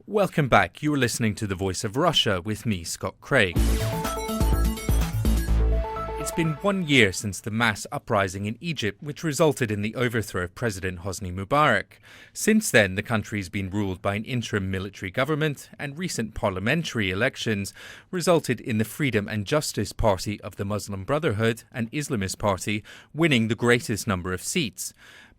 Welcome back. You are listening to The Voice of Russia with me, Scott Craig. It's been 1 year since the mass uprising in Egypt, which resulted in the overthrow of President Hosni Mubarak. Since then, the country's been ruled by an interim military government, and recent parliamentary elections resulted in the Freedom and Justice Party of the Muslim Brotherhood, an Islamist party, winning the greatest number of seats.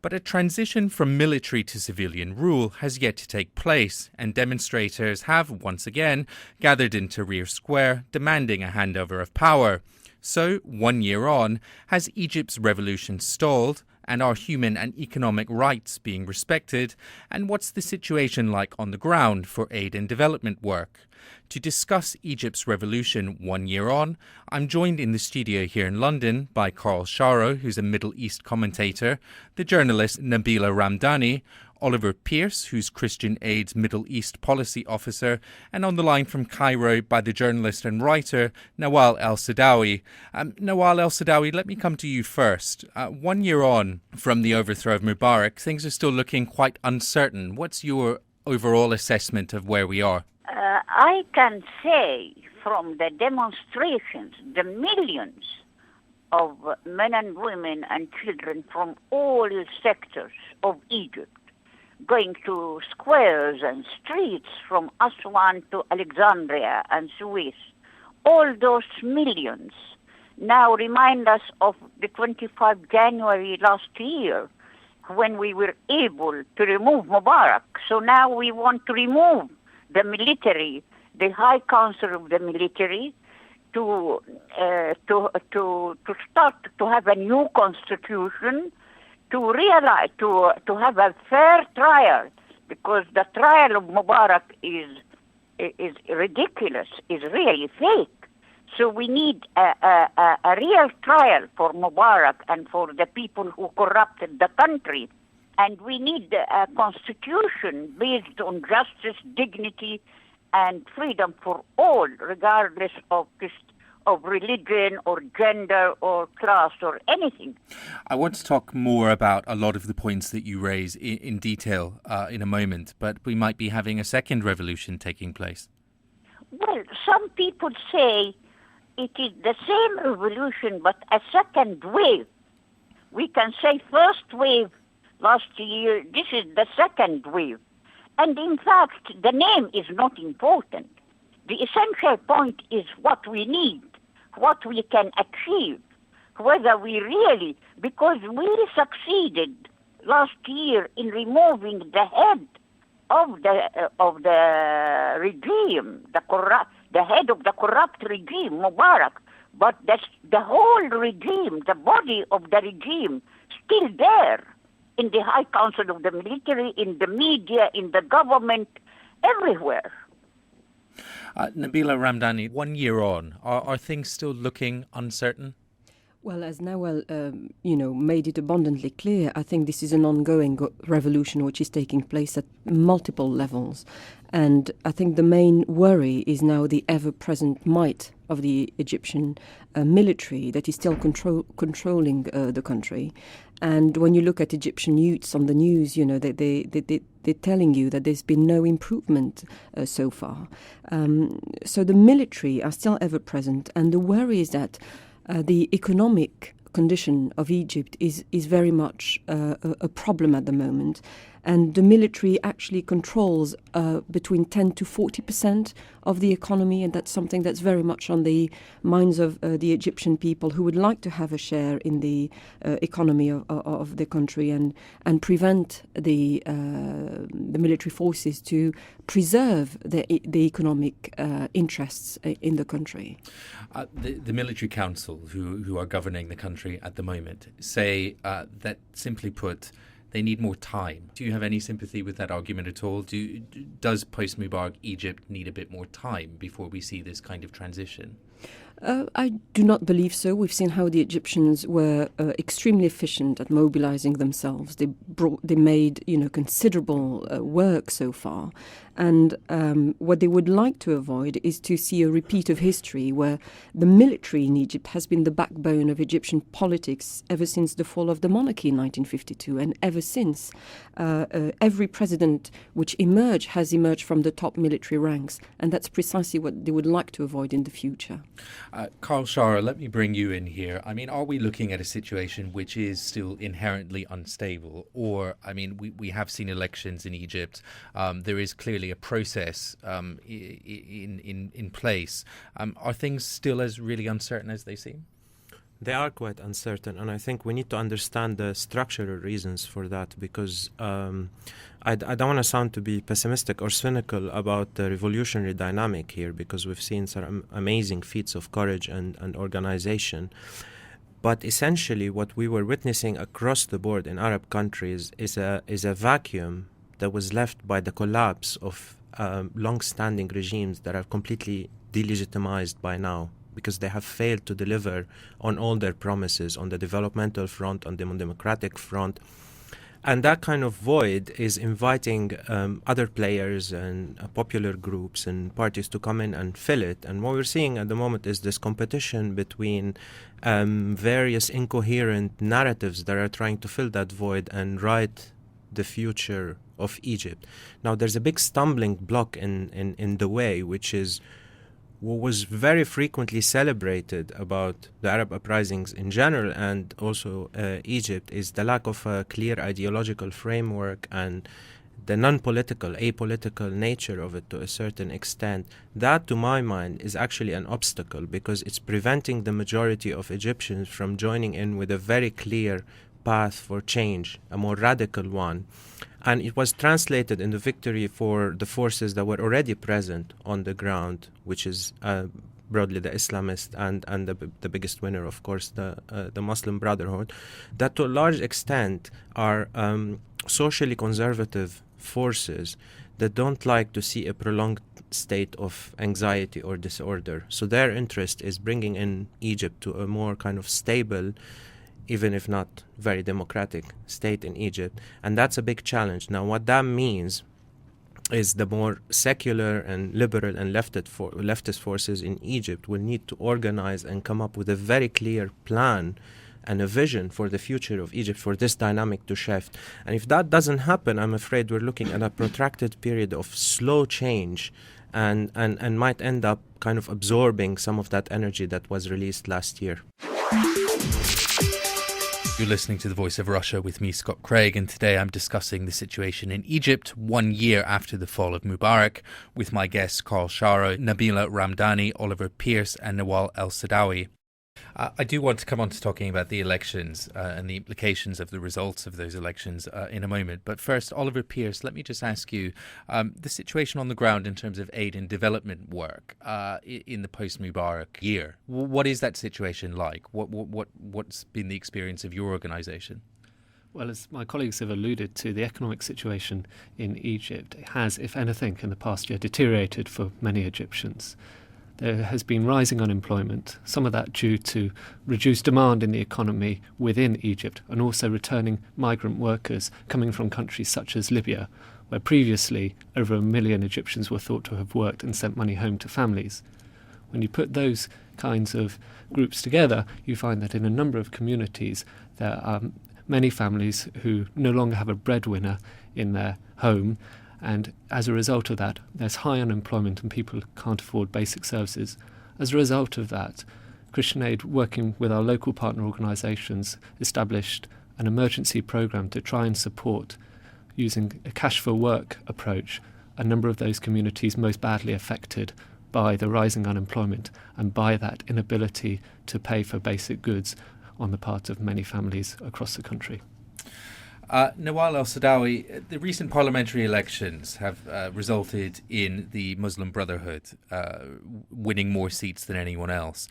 But a transition from military to civilian rule has yet to take place, and demonstrators have, once again, gathered in Tahrir Square, demanding a handover of power. So, 1 year on, has Egypt's revolution stalled? And are human and economic rights being respected? And what's the situation like on the ground for aid and development work? To discuss Egypt's revolution 1 year on, I'm joined in the studio here in London by Karl, who's a Middle East commentator, the journalist Nabila Ramdani, Oliver Pearce, who's Christian Aid's Middle East Policy Officer, and on the line from Cairo by the journalist and writer Nawal El Saadawi. Nawal El Saadawi, let me come to you first. 1 year on from the overthrow of Mubarak, things are still looking quite uncertain. What's your overall assessment of where we are? I can say from the demonstrations, the millions of men and women and children from all sectors of Egypt going to squares and streets from Aswan to Alexandria and Suez, all those millions now remind us of the 25th January last year when we were able to remove Mubarak. So now we want to remove the military, the High Council of the military, to start to have a new constitution, to realize, to have a fair trial, because the trial of Mubarak is ridiculous, is really fake. So we need a real trial for Mubarak and for the people who corrupted the country. And we need a constitution based on justice, dignity, and freedom for all, regardless of religion or gender or class or anything. I want to talk more about a lot of the points that you raise in detail in a moment, but we might be having a second revolution taking place. Well, some people say it is the same revolution, but a second wave. We can say first wave last year, this is the second wave. And in fact, the name is not important. The essential point is what we need, what we can achieve, whether we really, because we succeeded last year in removing the head of the regime, the head of the corrupt regime, Mubarak, but that's the whole regime, the body of the regime, still there in the High Council of the military, in the media, in the government, everywhere. Nabila Ramdani, 1 year on, are things still looking uncertain? Well, as Nawal, made it abundantly clear, I think this is an ongoing revolution which is taking place at multiple levels. And I think the main worry is now the ever-present might of the Egyptian military that is still controlling the country. And when you look at Egyptian youths on the news, they're telling you that there's been no improvement so far. So the military are still ever present, and the worry is that the economic condition of Egypt is very much a problem at the moment. And the military actually controls between 10 to 40% of the economy, and that's something that's very much on the minds of the Egyptian people who would like to have a share in the economy of the country and prevent the military forces to preserve the economic interests in the country. The military council who are governing the country at the moment say that, simply put, they need more time. Do you have any sympathy with that argument at all? Does post-Mubarak Egypt need a bit more time before we see this kind of transition? I do not believe so. We've seen how the Egyptians were extremely efficient at mobilizing themselves. They made considerable work so far, and what they would like to avoid is to see a repeat of history where the military in Egypt has been the backbone of Egyptian politics ever since the fall of the monarchy in 1952, and ever since every president which has emerged from the top military ranks, and that's precisely what they would like to avoid in the future. Karl, Sharro, let me bring you in here. I mean, are we looking at a situation which is still inherently unstable? Or, I mean, we have seen elections in Egypt. There is clearly a process in place. Are things still as really uncertain as they seem? They are quite uncertain, and I think we need to understand the structural reasons for that, because I don't want to sound to be pessimistic or cynical about the revolutionary dynamic here, because we've seen some amazing feats of courage and organization. But essentially what we were witnessing across the board in Arab countries is a vacuum that was left by the collapse of long-standing regimes that are completely delegitimized by now, because they have failed to deliver on all their promises on the developmental front, on the democratic front. And that kind of void is inviting other players and popular groups and parties to come in and fill it. And what we're seeing at the moment is this competition between various incoherent narratives that are trying to fill that void and write the future of Egypt. Now, there's a big stumbling block in the way, which is what was very frequently celebrated about the Arab uprisings in general and also Egypt, is the lack of a clear ideological framework and the non-political, apolitical nature of it to a certain extent. That, to my mind, is actually an obstacle, because it's preventing the majority of Egyptians from joining in with a very clear path for change, a more radical one. And it was translated into victory for the forces that were already present on the ground, which is broadly the Islamist and the biggest winner, of course, the Muslim Brotherhood, that to a large extent are socially conservative forces that don't like to see a prolonged state of anxiety or disorder. So their interest is bringing in Egypt to a more kind of stable, even if not very democratic state in Egypt. And that's a big challenge. Now, what that means is the more secular and liberal and leftist forces in Egypt will need to organize and come up with a very clear plan and a vision for the future of Egypt, for this dynamic to shift. And if that doesn't happen, I'm afraid we're looking at a protracted period of slow change and might end up kind of absorbing some of that energy that was released last year. You're listening to The Voice of Russia with me, Scott Craig, and today I'm discussing the situation in Egypt 1 year after the fall of Mubarak with my guests Karl Sharro, Nabila Ramdani, Oliver Pearce and Nawal El Saadawi. I do want to come on to talking about the elections and the implications of the results of those elections in a moment. But first, Oliver Pearce, let me just ask you the situation on the ground in terms of aid and development work in the post-Mubarak year. What is that situation like? What's been the experience of your organisation? Well, as my colleagues have alluded to, the economic situation in Egypt has, if anything, in the past year deteriorated for many Egyptians. There has been rising unemployment, some of that due to reduced demand in the economy within Egypt, and also returning migrant workers coming from countries such as Libya, where previously over 1 million Egyptians were thought to have worked and sent money home to families. When you put those kinds of groups together, you find that in a number of communities there are many families who no longer have a breadwinner in their home, and as a result of that, there's high unemployment and people can't afford basic services. As a result of that, Christian Aid, working with our local partner organisations, established an emergency programme to try and support, using a cash for work approach, a number of those communities most badly affected by the rising unemployment and by that inability to pay for basic goods on the part of many families across the country. Nawal El Saadawi, the recent parliamentary elections have resulted in the Muslim Brotherhood winning more seats than anyone else.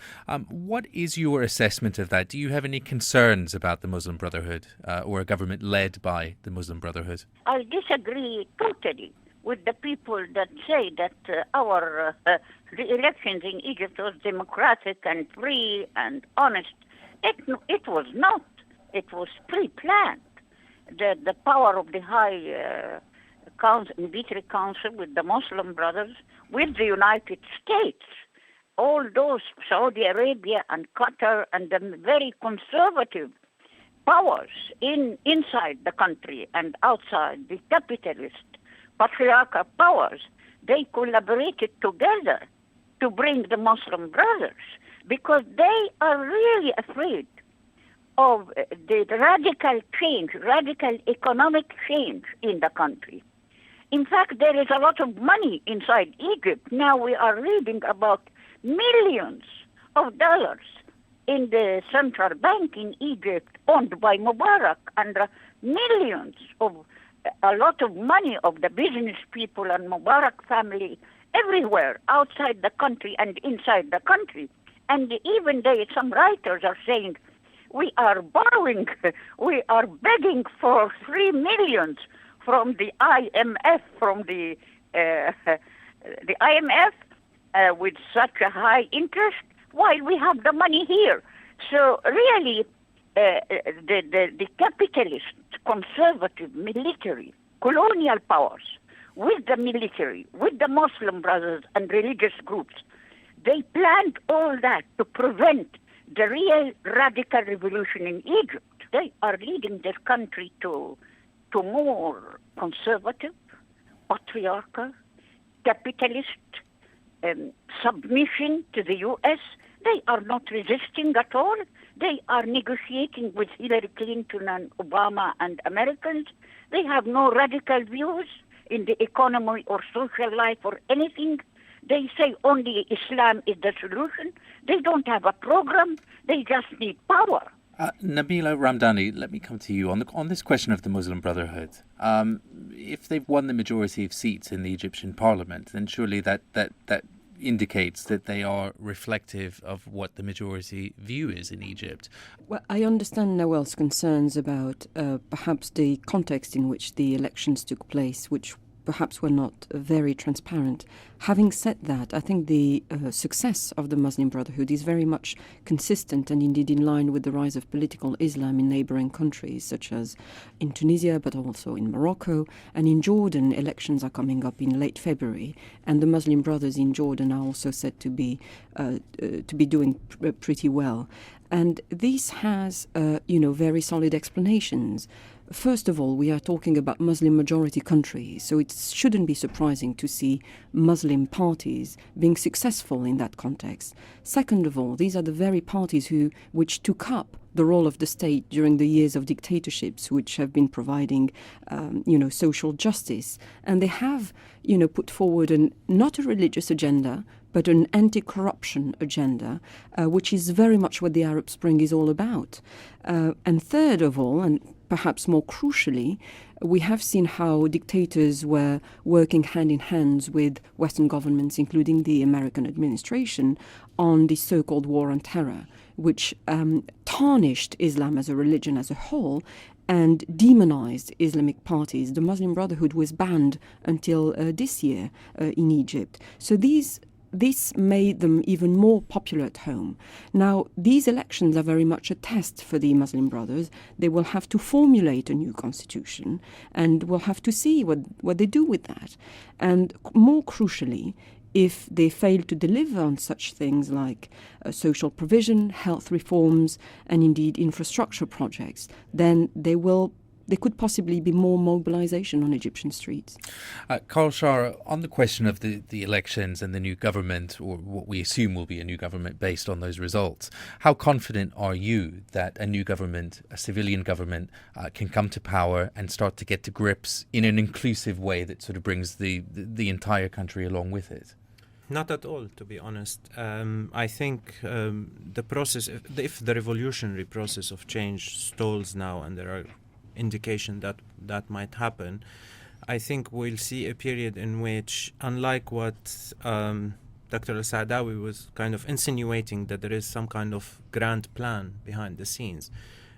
What is your assessment of that? Do you have any concerns about the Muslim Brotherhood or a government led by the Muslim Brotherhood? I disagree totally with the people that say that our the elections in Egypt was democratic and free and honest. It was not. It was pre-planned. The power of the High Military Council with the Muslim Brothers, with the United States, all those, Saudi Arabia and Qatar and the very conservative powers inside the country and outside, the capitalist patriarchal powers, they collaborated together to bring the Muslim Brothers because they are really afraid of the radical change, radical economic change in the country. In fact, there is a lot of money inside Egypt. Now we are reading about millions of dollars in the central bank in Egypt owned by Mubarak, and millions of a lot of money of the business people and Mubarak family everywhere outside the country and inside the country. And even some writers are saying, we are borrowing, we are begging for 3 million from the IMF, the IMF with such a high interest, while we have the money here. So really, the capitalist, conservative, military, colonial powers, with the military, with the Muslim Brothers and religious groups, they planned all that to prevent the real radical revolution in Egypt. They are leading this country to more conservative, patriarchal, capitalist submission to the U.S. They are not resisting at all. They are negotiating with Hillary Clinton and Obama and Americans. They have no radical views in the economy or social life or anything. They say only Islam is the solution. They don't have a program. They just need power. Nabila, Ramdani, let me come to you on this question of the Muslim Brotherhood. If they've won the majority of seats in the Egyptian parliament, then surely that indicates that they are reflective of what the majority view is in Egypt. Well, I understand Nawal's concerns about perhaps the context in which the elections took place, which perhaps were not very transparent. Having said that, I think the success of the Muslim Brotherhood is very much consistent and indeed in line with the rise of political Islam in neighboring countries such as in Tunisia, but also in Morocco. And in Jordan, elections are coming up in late February, and the Muslim Brothers in Jordan are also said to be doing pretty well. And this has, very solid explanations. First of all, we are talking about Muslim-majority countries, so it shouldn't be surprising to see Muslim parties being successful in that context. Second of all, these are the very parties which took up the role of the state during the years of dictatorships, which have been providing, social justice. And they have, put forward not a religious agenda, but an anti-corruption agenda, which is very much what the Arab Spring is all about. And third of all, and perhaps more crucially, we have seen how dictators were working hand in hand with Western governments, including the American administration, on the so-called war on terror, which tarnished Islam as a religion as a whole and demonized Islamic parties. The Muslim Brotherhood was banned until this year in Egypt. So this made them even more popular at home. Now, these elections are very much a test for the Muslim Brothers. They will have to formulate a new constitution, and we'll have to see what they do with that. And more crucially, if they fail to deliver on such things like social provision, health reforms, and indeed infrastructure projects, then there could possibly be more mobilization on Egyptian streets. Karl, Sharro, on the question of the elections and the new government, or what we assume will be a new government based on those results, how confident are you that a new government, a civilian government, can come to power and start to get to grips in an inclusive way that sort of brings the entire country along with it? Not at all, to be honest. I think the process, if the revolutionary process of change stalls now, and there are indication that might happen, I think we'll see a period in which, unlike what Dr. El Saadawi was kind of insinuating, that there is some kind of grand plan behind the scenes.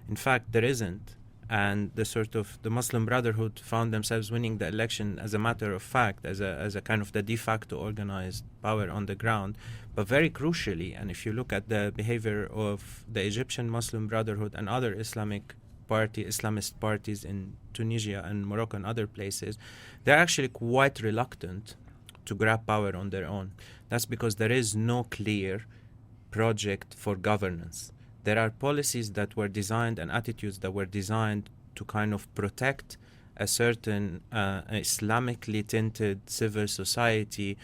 In fact, there isn't. and the Muslim Brotherhood found themselves winning the election as a matter of fact, as a kind of the de facto organized power on the ground. But very crucially, and if you look at the behavior of the Egyptian Muslim Brotherhood and other Islamist parties in Tunisia and Morocco and other places, they're actually quite reluctant to grab power on their own. That's because there is no clear project for governance. There are policies that were designed and attitudes that were designed to kind of protect a certain Islamically tinted civil society